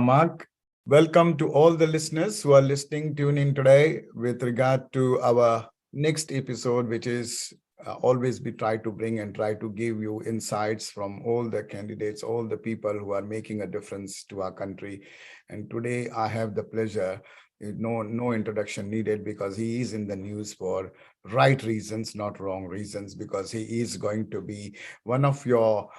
Mark. Welcome to all the listeners who are listening, tune in today with regard to our next episode, which is always we try to bring and try to give you insights from all the candidates, all the people who are making a difference to our country. And today I have the pleasure, no introduction needed, because he is in the news for right reasons, not wrong reasons, because he is going to be one of your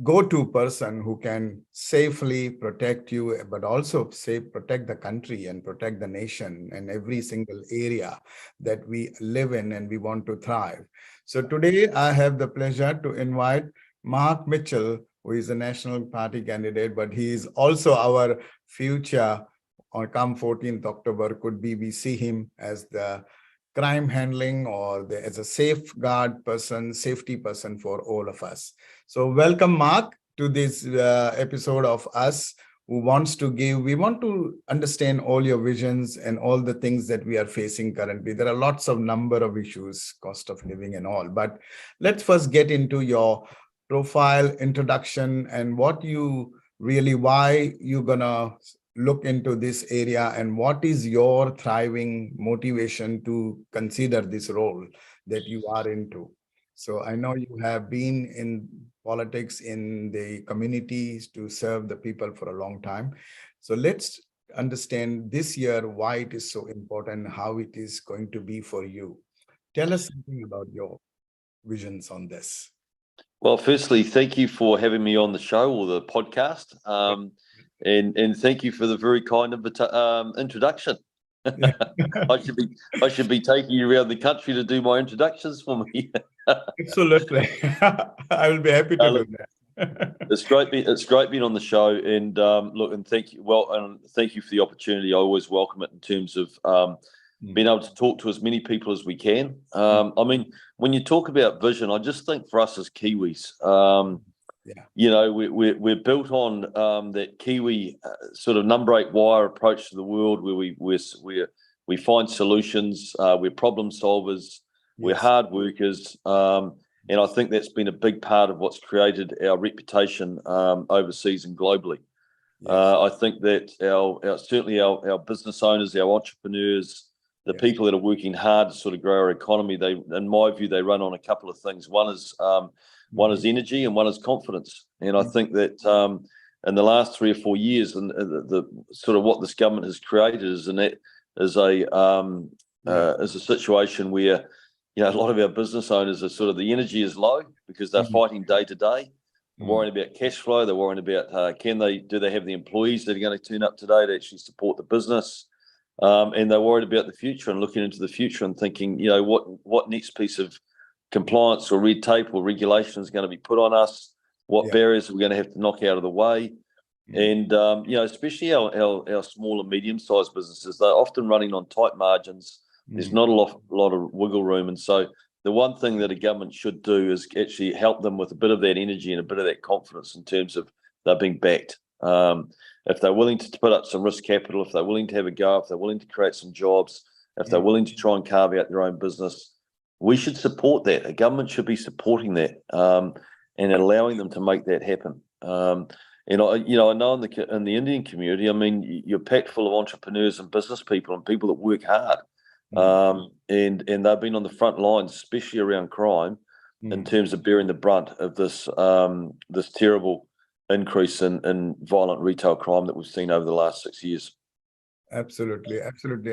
go-to person who can safely protect you, but also protect the country and protect the nation and every single area that we live in and we want to thrive. So today I have the pleasure to invite Mark Mitchell, who is a national party candidate, but he is also our future on come 14th October. Could be we see him as the crime handling or as a safeguard person, safety person for all of us. So welcome, Mark, to this episode of us who wants to give, we want to understand all your visions and all the things that we are facing currently. There are lots of number of issues, cost of living and all, but let's first get into your profile, introduction, and what you really, why you're gonna look into this area and what is your thriving motivation to consider this role that you are into. So I know you have been in politics in the communities to serve the people for a long time. So let's understand this year why it is so important, how it is going to be for you. Tell us something about your visions on this. Well, firstly, thank you for having me on the show or the podcast. And thank you for the very kind introduction. I should be taking you around the country to do my introductions for me. Absolutely. I will be happy to do that. It's great being on the show, and look, and thank you. Well, and thank you for the opportunity. I always welcome it in terms of being able to talk to as many people as we can. I mean, when you talk about vision, I just think for us as Kiwis, you know, we're built on that Kiwi sort of number 8 wire approach to the world, where we find solutions, we're problem solvers, we're hard workers, and I think that's been a big part of what's created our reputation overseas and globally. I think that certainly our business owners, our entrepreneurs, the people that are working hard to sort of grow our economy, they, in my view, they run on a couple of things. One is energy, and one is confidence. And I think that in the last 3 or 4 years, and the sort of what this government has created is a situation where, you know, a lot of our business owners are sort of, the energy is low because they're fighting day to day, worrying about cash flow. They're worrying about do they have the employees that are going to turn up today to actually support the business. And they're worried about the future and looking into the future and thinking, you know, what next piece of compliance or red tape or regulation is going to be put on us, what barriers are we going to have to knock out of the way. And, you know, especially our small and medium-sized businesses, they're often running on tight margins. There's not a lot of wiggle room. And so the one thing that a government should do is actually help them with a bit of that energy and a bit of that confidence in terms of they're being backed. If they're willing to put up some risk capital, if they're willing to have a go, if they're willing to create some jobs, if they're willing to try and carve out their own business, we should support that. A government should be supporting that and allowing them to make that happen. And I know in the Indian community, I mean, you're packed full of entrepreneurs and business people and people that work hard, and they've been on the front lines, especially around crime, in terms of bearing the brunt of this terrible increase in violent retail crime that we've seen over the last 6 years. Absolutely.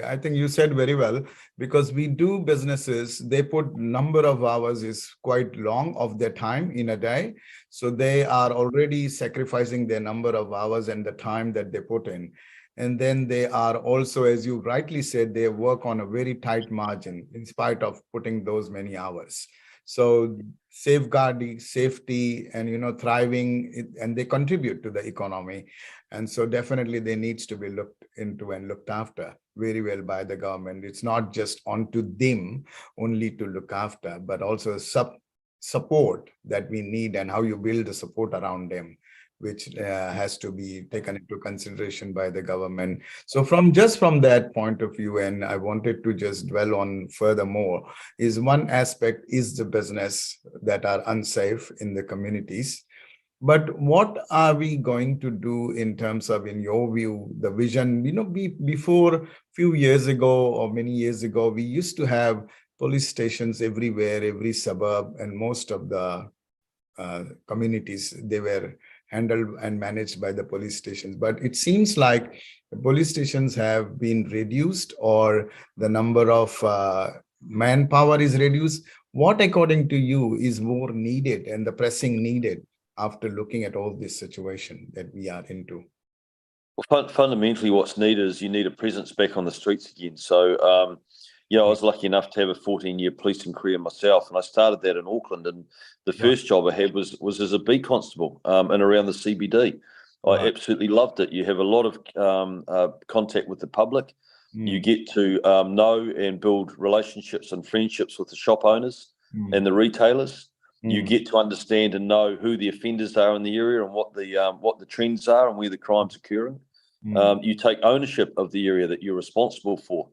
I think you said very well, because we do businesses, they put number of hours is quite long of their time in a day. So they are already sacrificing their number of hours and the time that they put in. And then they are also, as you rightly said, they work on a very tight margin in spite of putting those many hours. So safeguarding safety and, you know, thriving, and they contribute to the economy. And so definitely they needs to be looked into and looked after very well by the government. It's not just onto them only to look after, but also support that we need and how you build the support around them, which has to be taken into consideration by the government. So from that point of view, and I wanted to just dwell on furthermore, is one aspect is the business that are unsafe in the communities. But what are we going to do in terms of, in your view, the vision? Before few years ago or many years ago, we used to have police stations everywhere, every suburb, and most of the communities, they were handled and managed by the police stations. But it seems like the police stations have been reduced, or the number of manpower is reduced. What, according to you, is more needed and the pressing needed after looking at all this situation that we are into? Well, fundamentally, what's needed is you need a presence back on the streets again. So, I was lucky enough to have a 14-year policing career myself, and I started that in Auckland. And the first job I had was as a beat constable in around the CBD. I absolutely loved it. You have a lot of contact with the public. You get to know and build relationships and friendships with the shop owners and the retailers. You get to understand and know who the offenders are in the area and what the trends are and where the crime's occurring. You take ownership of the area that you're responsible for.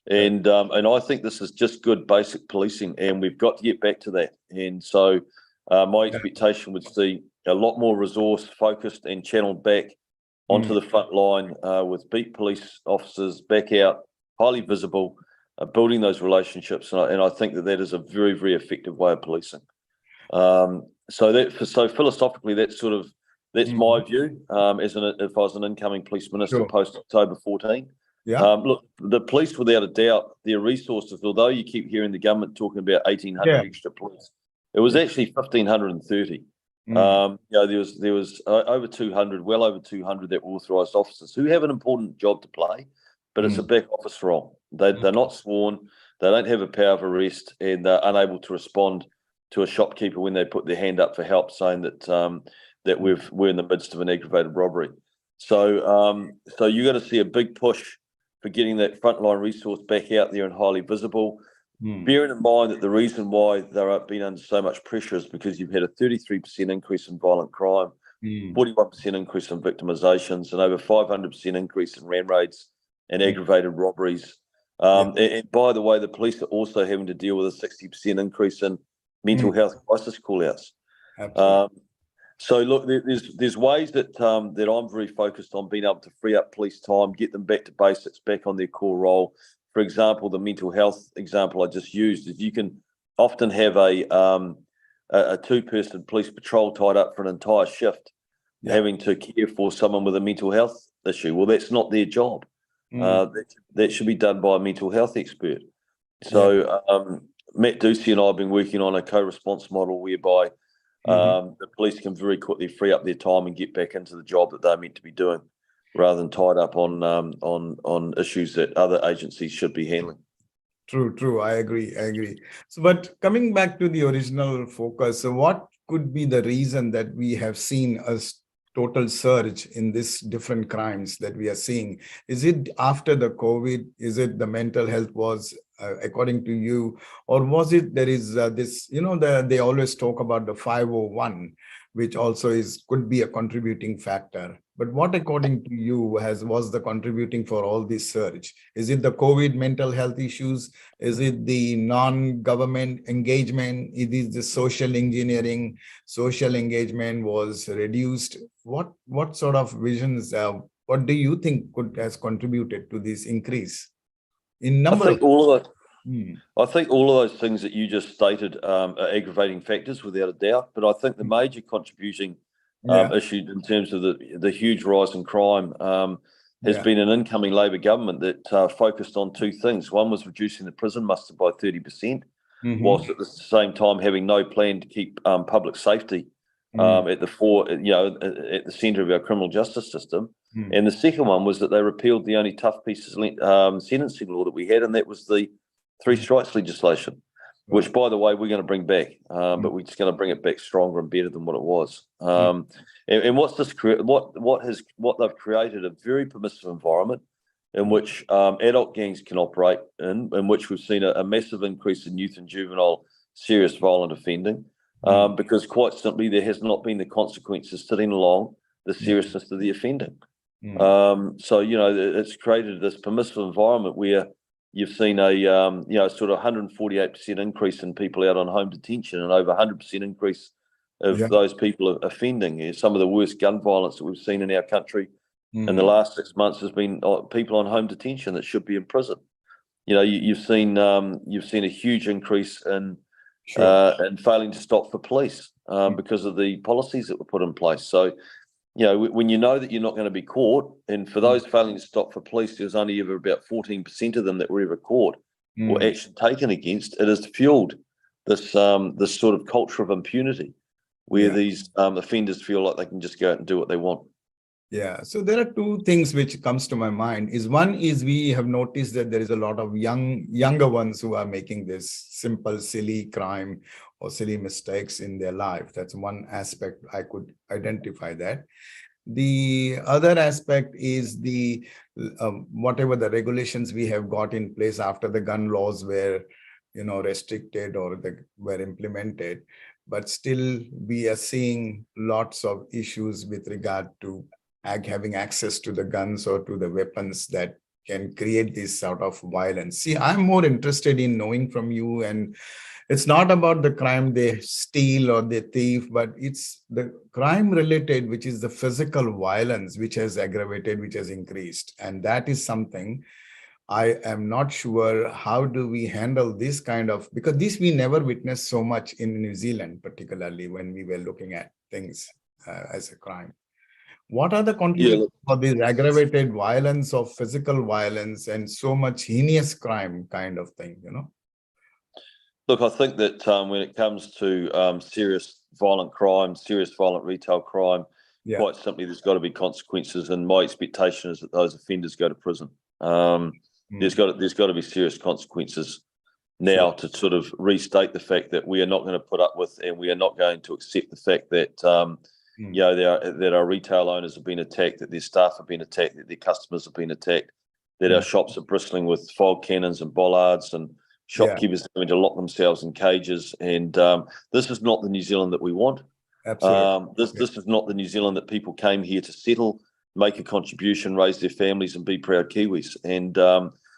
And I think this is just good basic policing, and we've got to get back to that. And so my expectation would see a lot more resource focused and channeled back onto the front line with beat police officers back out, highly visible, building those relationships. And I think that is a very, very effective way of policing. So philosophically, that's my view. If I was an incoming police minister post October 14. Look, the police, without a doubt, their resources, although you keep hearing the government talking about 1,800 extra police, it was actually 1,530. There was over 200, well over 200 that were authorised officers who have an important job to play, but it's a back office role. They're not sworn, they don't have a power of arrest, and they're unable to respond to a shopkeeper when they put their hand up for help, saying that we're in the midst of an aggravated robbery. So you're going to see a big push for getting that frontline resource back out there and highly visible. Bearing in mind that the reason why they're being under so much pressure is because you've had a 33% increase in violent crime, 41% increase in victimisations, and over 500% increase in ram raids and aggravated robberies. And by the way, the police are also having to deal with a 60% increase in mental health crisis call-outs. So look, there's ways that I'm very focused on being able to free up police time, get them back to basics, back on their core role. For example, the mental health example I just used is you can often have a two-person police patrol tied up for an entire shift, having to care for someone with a mental health issue. Well, that's not their job. That should be done by a mental health expert. So Matt Ducey and I have been working on a co-response model whereby the police can very quickly free up their time and get back into the job that they're meant to be doing, rather than tied up on issues that other agencies should be handling. True. I agree. So, but coming back to the original focus, so what could be the reason that we have seen a total surge in this different crimes that we are seeing? Is it after the COVID? Is it the mental health was, according to you, or was it there is this, they always talk about the 501, which also could be a contributing factor. But what, according to you, was the contributing for all this surge? Is it the COVID mental health issues? Is it the non-government engagement? It is the social engineering, social engagement was reduced? What sort of visions, what do you think has contributed to this increase in number? I think all of those things that you just stated are aggravating factors without a doubt. But I think the major contributing issue in terms of the huge rise in crime has been an incoming Labor government that focused on two things. One was reducing the prison muster by 30%, whilst at the same time having no plan to keep public safety at the centre of our criminal justice system. And the second one was that they repealed the only tough piece of sentencing law that we had, and that was the three strikes legislation, which, by the way, we're going to bring back, but we're just going to bring it back stronger and better than what it was. And what they've created a very permissive environment in which adult gangs can operate in which we've seen a massive increase in youth and juvenile serious violent offending, because quite simply there has not been the consequences sitting along the seriousness of the offending. So it's created this permissive environment where you've seen a sort of 148% increase in people out on home detention and over 100% increase of Yeah. those people offending. Some of the worst gun violence that we've seen in our country in the last 6 months has been people on home detention that should be in prison. You've seen a huge increase in Sure. failing to stop for police because of the policies that were put in place. So, when you know that you're not going to be caught, and for those failing to stop for police, there's only ever about 14% of them that were ever caught or action taken against. It has fueled this sort of culture of impunity, where these offenders feel like they can just go out and do what they want. Yeah. So there are two things which comes to my mind. One is we have noticed that there is a lot of younger ones who are making this simple, silly crime or silly mistakes in their life. That's one aspect I could identify that. The other aspect is the whatever the regulations we have got in place after the gun laws were, restricted or were implemented, but still we are seeing lots of issues with regard to having access to the guns or to the weapons that can create this sort of violence. See, I'm more interested in knowing from you, and it's not about the crime they steal or they thief, but it's the crime related, which is the physical violence, which has aggravated, which has increased. And that is something I am not sure how do we handle this kind of, because this we never witnessed so much in New Zealand, particularly when we were looking at things as a crime. What are the contributions for this aggravated violence of physical violence and so much heinous crime kind of thing, Look, I think that when it comes to serious violent crime, serious violent retail crime, quite simply, there's got to be consequences. And my expectation is that those offenders go to prison. There's got to be serious consequences now to sort of restate the fact that we are not going to put up with, and we are not going to accept the fact that that our retail owners have been attacked, that their staff have been attacked, that their customers have been attacked, that our shops are bristling with fog cannons and bollards, and shopkeepers having to lock themselves in cages. And this is not the New Zealand that we want. Absolutely. This is not the New Zealand that people came here to settle, make a contribution, raise their families, and be proud Kiwis. And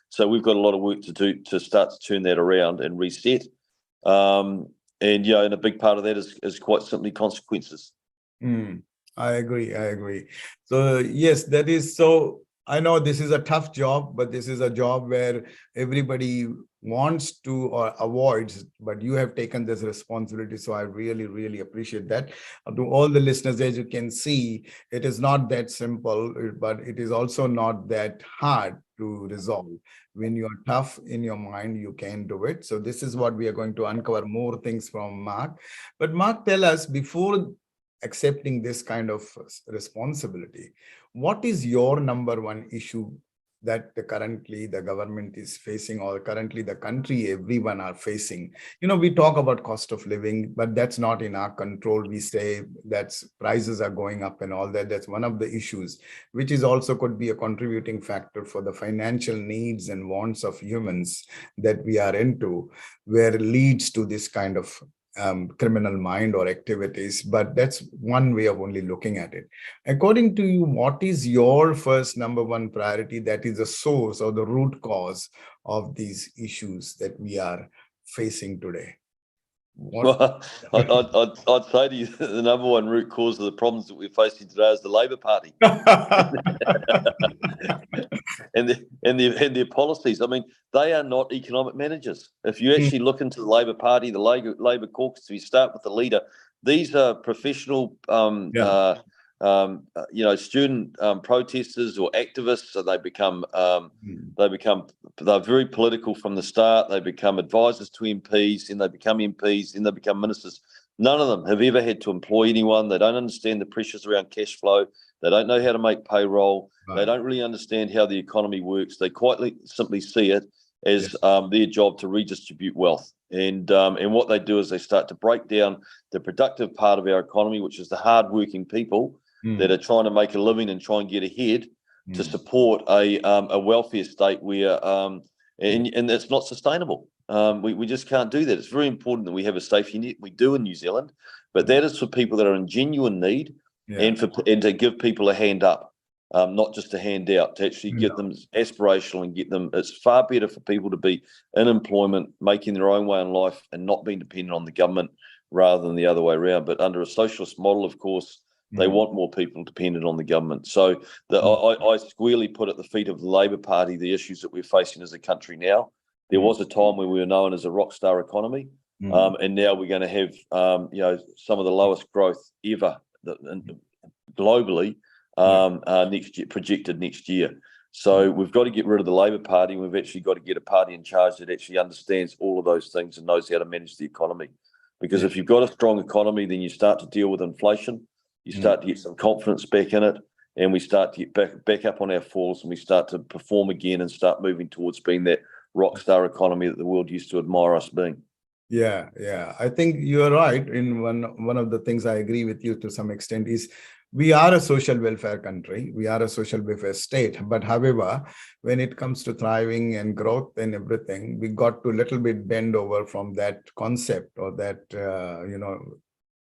so we've got a lot of work to do to start to turn that around and reset. And a big part of that is quite simply consequences. I agree. So yes, that is so. I know this is a tough job, but this is a job where everybody wants to or avoids, but you have taken this responsibility. So I really, really appreciate that. To all the listeners, as you can see, it is not that simple, but it is also not that hard to resolve. When you are tough in your mind, you can do it. So this is what we are going to uncover more things from Mark. But Mark, tell us, before accepting this kind of responsibility, what is your number one issue that currently the government is facing, or currently the country, everyone are facing? We talk about cost of living, but that's not in our control. We say that prices are going up and all that. That's one of the issues, which is also could be a contributing factor for the financial needs and wants of humans that we are into, where it leads to this kind of criminal mind or activities. But that's one way of only looking at it. According to you, what is your first number one priority that is the source or the root cause of these issues that we are facing today? Well, I'd say to you that the number one root cause of the problems that we're facing today is the Labor Party and their policies. I mean, they are not economic managers. If you actually look into the Labor Party, the Labor caucus, if you start with the leader, these are professional, student protesters or activists. So they're very political from the start. They become advisors to MPs, then they become MPs, then they become ministers. None of them have ever had to employ anyone. They don't understand the pressures around cash flow. They don't know how to make payroll. Right. They don't really understand how the economy works. They quite simply see it as their job to redistribute wealth. And what they do is they start to break down the productive part of our economy, which is the hardworking people that are trying to make a living and try and get ahead to support a welfare state where and that's not sustainable. We just can't do that. It's very important that we have a safety net. We do in New Zealand, but that is for people that are in genuine need and to give people a hand up, not just a hand out, to actually get them aspirational and get them. It's far better for people to be in employment, making their own way in life and not being dependent on the government rather than the other way around. But under a socialist model, of course, they want more people dependent on the government. So I squarely put at the feet of the Labor Party the issues that we're facing as a country now. There was a time when we were known as a rock star economy, and now we're going to have some of the lowest growth ever globally next year, projected next year. So we've got to get rid of the Labor Party. We've actually got to get a party in charge that actually understands all of those things and knows how to manage the economy. Because if you've got a strong economy, then you start to deal with inflation. You start to get some confidence back in it, and we start to get back up on our falls, and we start to perform again and start moving towards being that rock star economy that the world used to admire us being. Yeah. I think you're right. In one of the things I agree with you to some extent is we are a social welfare country. We are a social welfare state. But however, when it comes to thriving and growth and everything, we got to a little bit bend over from that concept or that,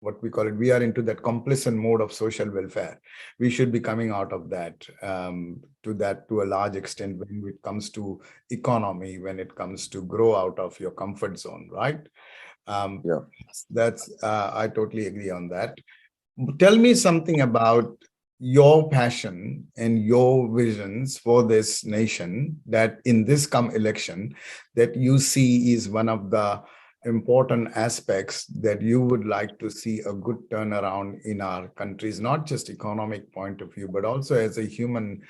what we call it. We are into that complacent mode of social welfare. We should be coming out of that to a large extent when it comes to economy, when it comes to grow out of your comfort zone, right? That's I totally agree on that. Tell me something about your passion and your visions for this nation that in this come election that you see is one of the important aspects that you would like to see a good turnaround in our countries, not just economic point of view, but also as a human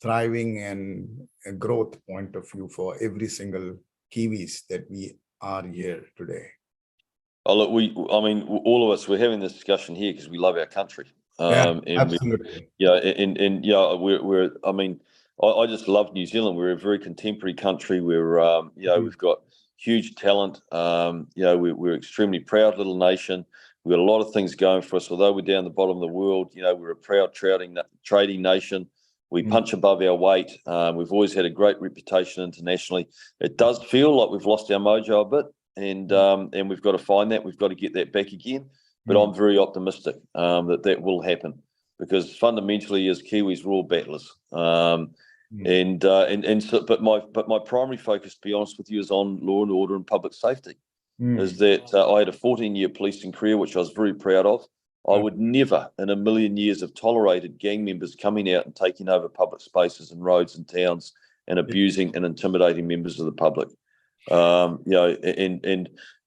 thriving and a growth point of view for every single Kiwis that we are here today. Oh, look, all of us, we're having this discussion here because we love our country. Absolutely. I just love New Zealand. We're a very contemporary country. We've got huge talent. We're extremely proud little nation. We've got a lot of things going for us. Although we're down the bottom of the world, we're a proud trading nation. We punch above our weight. We've always had a great reputation internationally. It does feel like we've lost our mojo a bit. And we've got to find that. We've got to get that back again. But I'm very optimistic that will happen because fundamentally, as Kiwis, we're all battlers. But my primary focus, to be honest with you, is on law and order and public safety. Is that I had a 14-year policing career, which I was very proud of. I would never in a million years have tolerated gang members coming out and taking over public spaces and roads and towns and abusing and intimidating members of the public.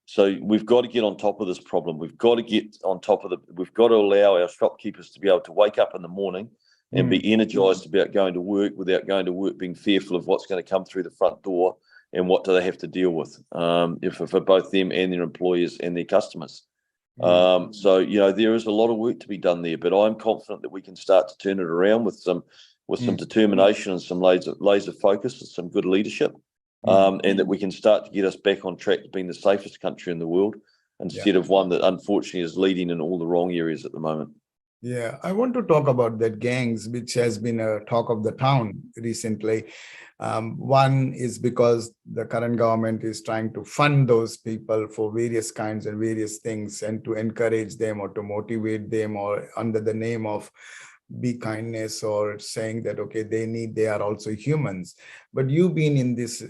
So we've got to get on top of this problem. We've got to get on top of we've got to allow our shopkeepers to be able to wake up in the morning and be energized about going to work without going to work being fearful of what's going to come through the front door and what do they have to deal with for both them and their employers and their customers. So there is a lot of work to be done there, but I'm confident that we can start to turn it around with some determination and some laser focus and some good leadership. And that we can start to get us back on track to being the safest country in the world instead of one that unfortunately is leading in all the wrong areas at the moment. Yeah, I want to talk about that gangs, which has been a talk of the town recently. One is because the current government is trying to fund those people for various kinds and various things and to encourage them or to motivate them or under the name of be kindness or saying that, okay, they are also humans. But you've been in this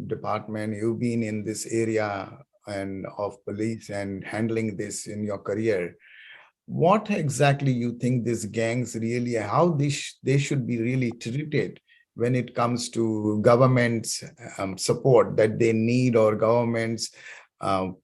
department, you've been in this area and of police and handling this in your career. What exactly you think these gangs really, how they should be really treated when it comes to government's support that they need or government's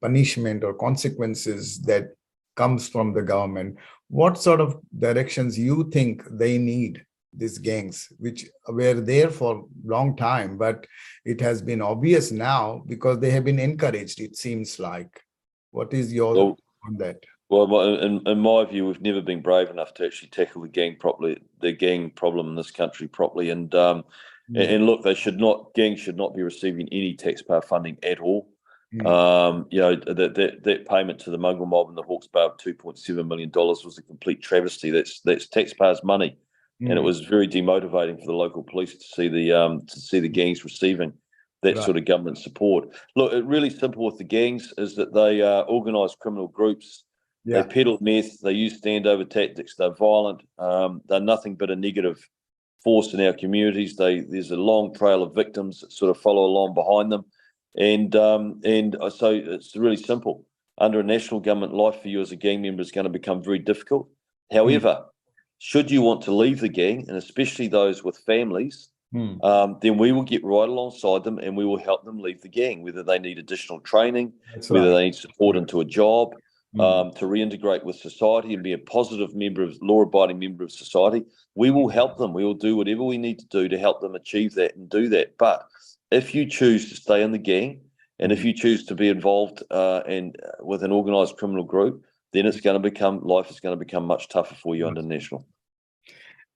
punishment or consequences that comes from the government? What sort of directions you think they need, these gangs, which were there for a long time, but it has been obvious now because they have been encouraged, it seems like. What is your on that? Well, in my view, we've never been brave enough to actually tackle the gang problem in this country properly. And look, gangs should not be receiving any taxpayer funding at all. That payment to the mongrel mob in the Hawke's Bay of $2.7 million was a complete travesty. That's taxpayers' money, and it was very demotivating for the local police to see the gangs receiving that sort of government support. Look, it's really simple with the gangs is that they are organised criminal groups. They peddle meth. They use standover tactics. They're violent. They're nothing but a negative force in our communities. There's a long trail of victims that sort of follow along behind them. And so it's really simple. under a national government, life for you as a gang member is going to become very difficult. Mm. However, should you want to leave the gang, and especially those with families, then we will get right alongside them and we will help them leave the gang, whether they need additional training, That's whether right. they need support into a job, Mm. to reintegrate with society and be a positive member of law-abiding member of society. We will help them. We will do whatever we need to do to help them achieve that and do that. But if you choose to stay in the gang, and if you choose to be involved and with an organised criminal group, then it's going to become life is going to become much tougher for you under national.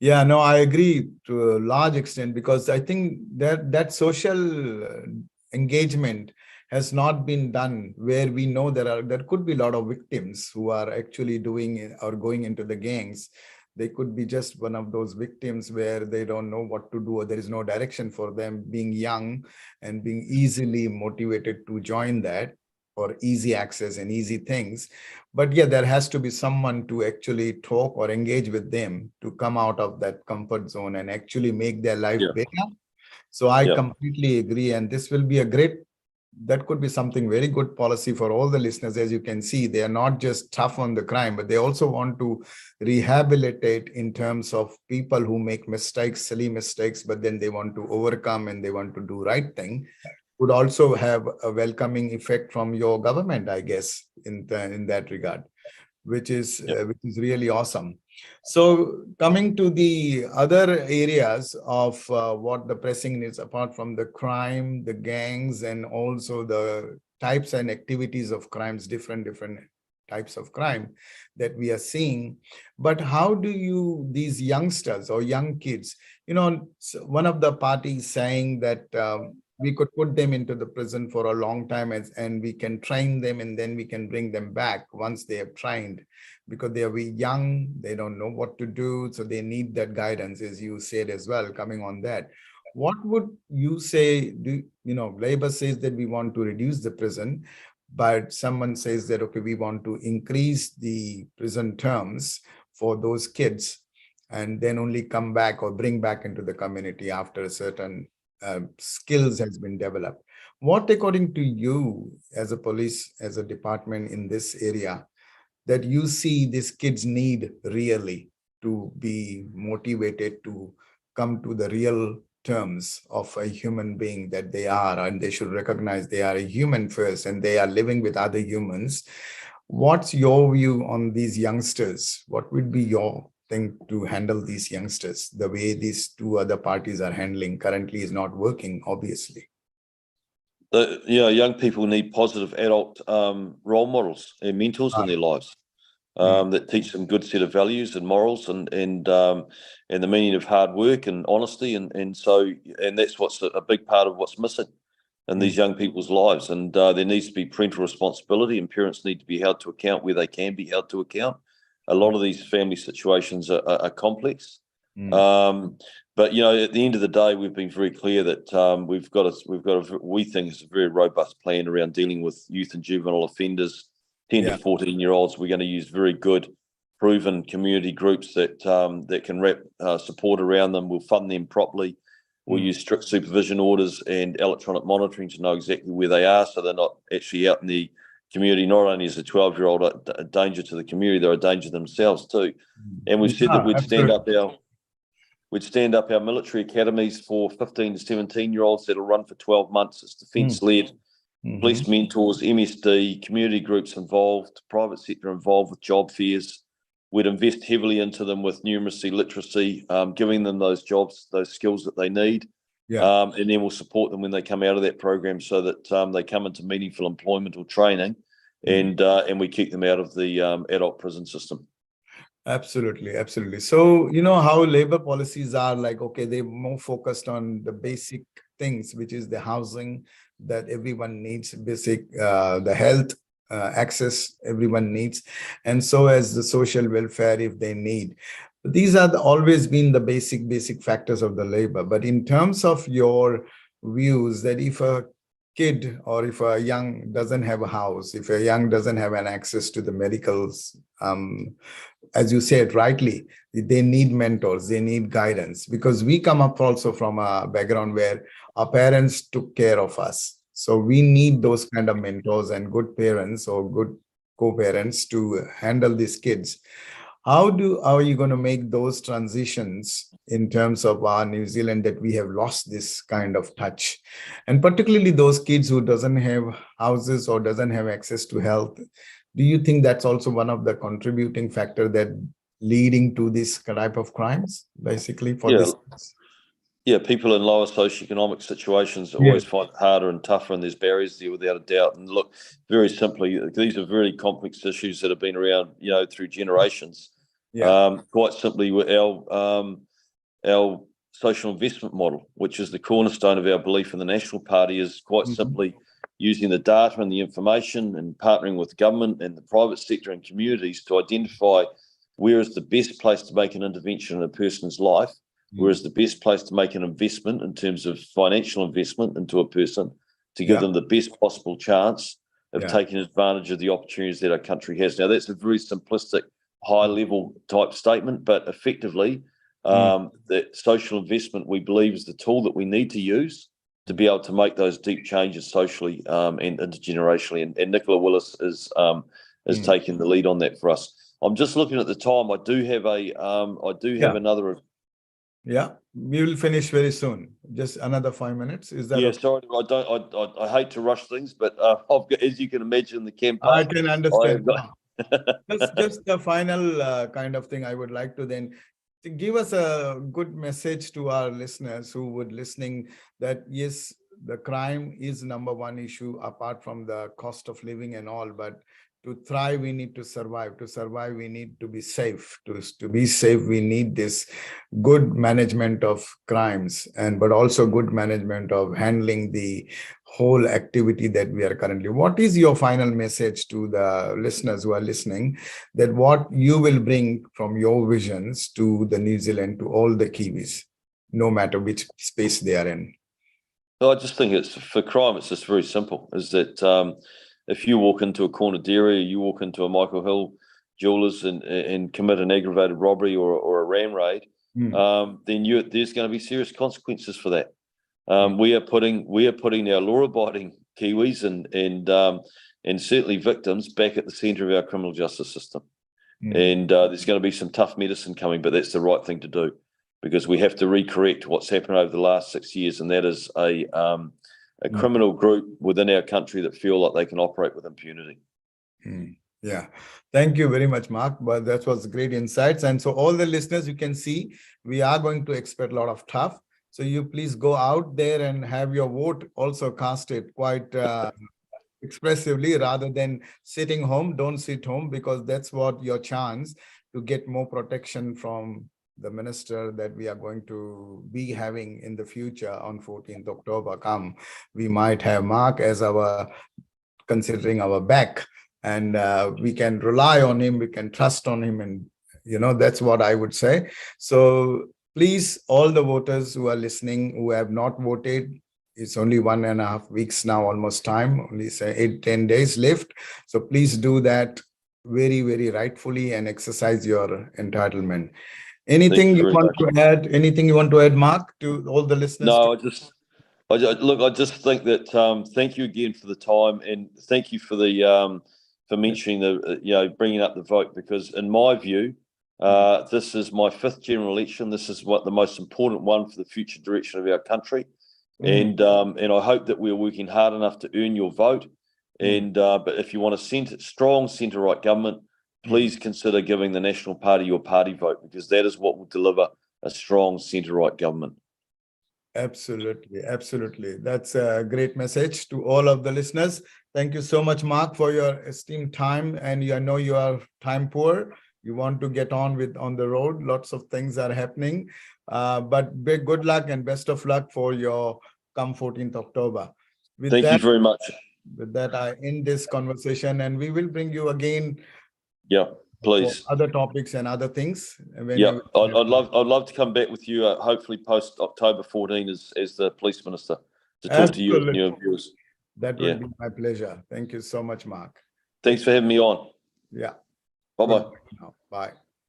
Yeah, no, I agree to a large extent, because I think that social engagement has not been done, where we know there could be a lot of victims who are actually doing or going into the gangs. They could be just one of those victims where they don't know what to do, or there is no direction for them, being young and being easily motivated to join that, or easy access and easy things. But yeah, there has to be someone to actually talk or engage with them to come out of that comfort zone and actually make their life better. So I completely agree. And this will be that could be something very good policy for all the listeners. As you can see, they are not just tough on the crime, but they also want to rehabilitate in terms of people who make mistakes, silly mistakes, but then they want to overcome and they want to do right thing. Would also have a welcoming effect from your government, I guess, in that regard, which is really awesome. So coming to the other areas of what the pressing needs, apart from the crime, the gangs, and also the types and activities of crimes, different types of crime that we are seeing. But how do these youngsters or young kids, one of the parties saying that we could put them into the prison for a long time and we can train them, and then we can bring them back once they have trained, because they are very young, they don't know what to do, so they need that guidance, as you said as well. Coming on that, what would you say? Labor says that we want to reduce the prison, but someone says that, okay, we want to increase the prison terms for those kids and then only come back or bring back into the community after a certain skills has been developed. What, according to you, as a police, as a department in this area, that you see these kids need really to be motivated to come to the real terms of a human being that they are, and they should recognize they are a human first and they are living with other humans? What's your view on these youngsters? What would be your thing to handle these youngsters? The way these two other parties are handling currently is not working, obviously. Young people need positive adult role models and mentors in their lives that teach them good set of values and morals and the meaning of hard work and honesty, and that's what's a big part of what's missing in these young people's lives. And there needs to be parental responsibility, and parents need to be held to account where they can be held to account. A lot of these family situations are complex. But at the end of the day, we've been very clear that we think it's a very robust plan around dealing with youth and juvenile offenders, 10 to 14-year-olds. We're going to use very good, proven community groups that can wrap support around them. We'll fund them properly. We'll use strict supervision orders and electronic monitoring to know exactly where they are, so they're not actually out in the community. Not only is a 12-year-old a danger to the community, they're a danger themselves too. And we've said that we'd stand up our military academies for 15 to 17-year-olds that'll run for 12 months. It's defence-led, police mentors, MSD, community groups involved, private sector involved with job fairs. We'd invest heavily into them with numeracy, literacy, giving them those jobs, those skills that they need. And then we'll support them when they come out of that program, so that they come into meaningful employment or training, and we keep them out of the adult prison system. Absolutely, absolutely. So, how labor policies are like, okay, they're more focused on the basic things, which is the housing that everyone needs, basic, the health access everyone needs, and so as the social welfare if they need. These are always been the basic factors of the labor. But in terms of your views, that if a kid or if a young doesn't have a house, if a young doesn't have an access to the medicals, as you said rightly, they need mentors, they need guidance, because we come up also from a background where our parents took care of us. So we need those kind of mentors and good parents or good co-parents to handle these kids. How are you going to make those transitions in terms of our New Zealand, that we have lost this kind of touch, and particularly those kids who doesn't have houses or doesn't have access to health? Do you think that's also one of the contributing factor that leading to this type of crimes, basically, for Yeah. this? Yeah, people in lower socioeconomic situations Yeah. always find it harder and tougher, and there's barriers there without a doubt. And look, very simply, these are very complex issues that have been around, through generations. Yeah. Quite simply, with our social investment model, which is the cornerstone of our belief in the National Party, is quite simply using the data and the information and partnering with government and the private sector and communities to identify where is the best place to make an intervention in a person's life, where is the best place to make an investment in terms of financial investment into a person to give them the best possible chance of taking advantage of the opportunities that our country has. Now, that's a very simplistic, high-level type statement, but effectively, that social investment, we believe, is the tool that we need to use to be able to make those deep changes socially and intergenerationally. And Nicola Willis is taking the lead on that for us. I'm just looking at the time. I do have another. Yeah, we will finish very soon. Just another 5 minutes. Is that? Yeah, sorry, I hate to rush things, but I've got, as you can imagine, the campaign. I can understand. Just the final kind of thing I would like to then to give us a good message to our listeners who would listening, that yes, the crime is number one issue apart from the cost of living and all, but to thrive, we need to survive. To survive, we need to be safe. To be safe, we need this good management of crimes, but also good management of handling the whole activity that we are currently. What is your final message to the listeners who are listening, that what you will bring from your visions to the New Zealand, to all the Kiwis, no matter which space they are in? I just think it's for crime. It's just very simple. Is that if you walk into a corner dairy, you walk into a Michael Hill Jewelers and commit an aggravated robbery or a ram raid, then there's going to be serious consequences for that. We are putting our law-abiding Kiwis and certainly victims back at the centre of our criminal justice system. And there's going to be some tough medicine coming, but that's the right thing to do, because we have to recorrect what's happened over the last 6 years, and that is a criminal group within our country that feel like they can operate with impunity. Yeah, thank you very much, Mark. But that was great insights. And so all the listeners, you can see we are going to expect a lot of tough. So you please go out there and have your vote also casted quite expressively, rather than sitting home. Don't sit home, because that's what your chance to get more protection from the minister that we are going to be having in the future on 14th October come. We might have Mark as our, considering our back, and we can rely on him, we can trust on him, and that's what I would say. So please, all the voters who are listening, who have not voted, it's only 1.5 weeks now, almost time, only say 8-10 days left. So please do that very, very rightfully and exercise your entitlement. Anything you want to add? Anything you want to add, Mark, to all the listeners? No, I just think that thank you again for the time, and thank you for the for mentioning the bringing up the vote, because in my view, this is my 5th general election. This is the most important one for the future direction of our country, and I hope that we're working hard enough to earn your vote. And but if you want a strong centre-right government, please consider giving the National Party your party vote, because that is what will deliver a strong centre-right government. Absolutely, absolutely. That's a great message to all of the listeners. Thank you so much, Mark, for your esteemed time. And I know you are time poor. You want to get on the road. Lots of things are happening. But big good luck and best of luck for your come 14th October. Thank you very much. With that, I end this conversation, and we will bring you again. Yeah, please. Other topics and other things. Yeah, I'd love to come back with you. Hopefully, post October 14 as the police minister, to talk to you and your viewers. That would be my pleasure. Thank you so much, Mark. Thanks for having me on. Yeah. Bye-bye. Bye.